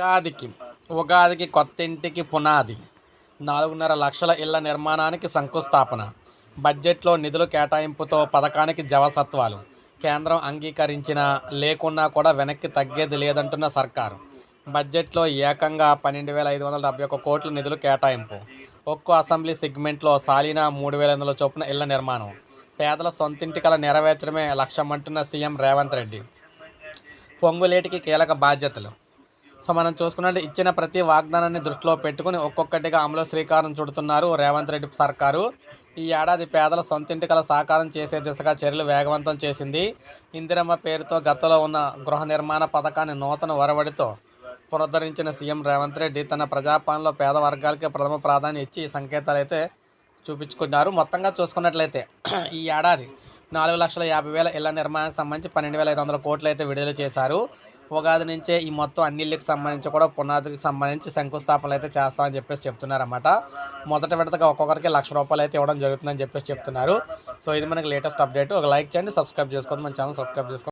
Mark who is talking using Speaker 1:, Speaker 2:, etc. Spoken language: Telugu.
Speaker 1: ఉగాదికి ఉగాదికి కొత్తింటికి పునాది 4.5 లక్షల ఇళ్ల నిర్మాణానికి శంకుస్థాపన. బడ్జెట్లో నిధుల కేటాయింపుతో పథకానికి జవసత్వాలు. కేంద్రం అంగీకరించినా లేకున్నా కూడా వెనక్కి తగ్గేది లేదంటున్న సర్కారు. బడ్జెట్లో ఏకంగా 12,571 కోట్ల నిధులు కేటాయింపు. ఒక్కో అసెంబ్లీ సెగ్మెంట్లో సాలీనా 3,800 చొప్పున ఇళ్ల నిర్మాణం. పేదల సొంతింటి కల నెరవేర్చడమే లక్ష్యమంటున్న సీఎం రేవంత్ రెడ్డి. పొంగులేటికి కీలక బాధ్యతలు. సో మనం చూసుకున్నట్టు ఇచ్చిన ప్రతి వాగ్దానాన్ని దృష్టిలో పెట్టుకుని ఒక్కొక్కటిగా అమలు శ్రీకారం చుడుతున్నారు రేవంత్ రెడ్డి సర్కారు. ఈ ఏడాది పేదల సొంతింటి కల సాకారం చేసే దిశగా చర్యలు వేగవంతం చేసింది. ఇందిరమ్మ పేరుతో గతంలో ఉన్న గృహ నిర్మాణ పథకాన్ని నూతన ఒరవడితో పునరుద్ధరించిన సీఎం రేవంత్ రెడ్డి తన ప్రజాపాలనలో పేద వర్గాలకే ప్రథమ ప్రాధాన్యం ఇచ్చి ఈ సంకేతాలు అయితే చూపించుకున్నారు. మొత్తంగా చూసుకున్నట్లయితే ఈ ఏడాది 4,50,000 ఇళ్ల నిర్మాణానికి సంబంధించి 12,500 కోట్లు అయితే విడుదల చేశారు. ఉగాది నుంచే ఈ మొత్తం అన్ని ఇళ్ళకి సంబంధించి కూడా పునాదికి సంబంధించి శంకుస్థాపనలు అయితే చేస్తామని చెప్పేసి చెప్తున్నారన్నమాట. మొదటి విడతగా ఒక్కొక్కరికి ₹1,00,000 అయితే ఇవ్వడం జరుగుతుందని చెప్పేసి చెప్తున్నారు. సో ఇది మనకి లేటెస్ట్ అప్డేట్. ఒక లైక్ చేయండి, సబ్స్క్రైబ్ చేసుకోండి, మన ఛానల్ సబ్స్క్రైబ్ చేసుకోండి.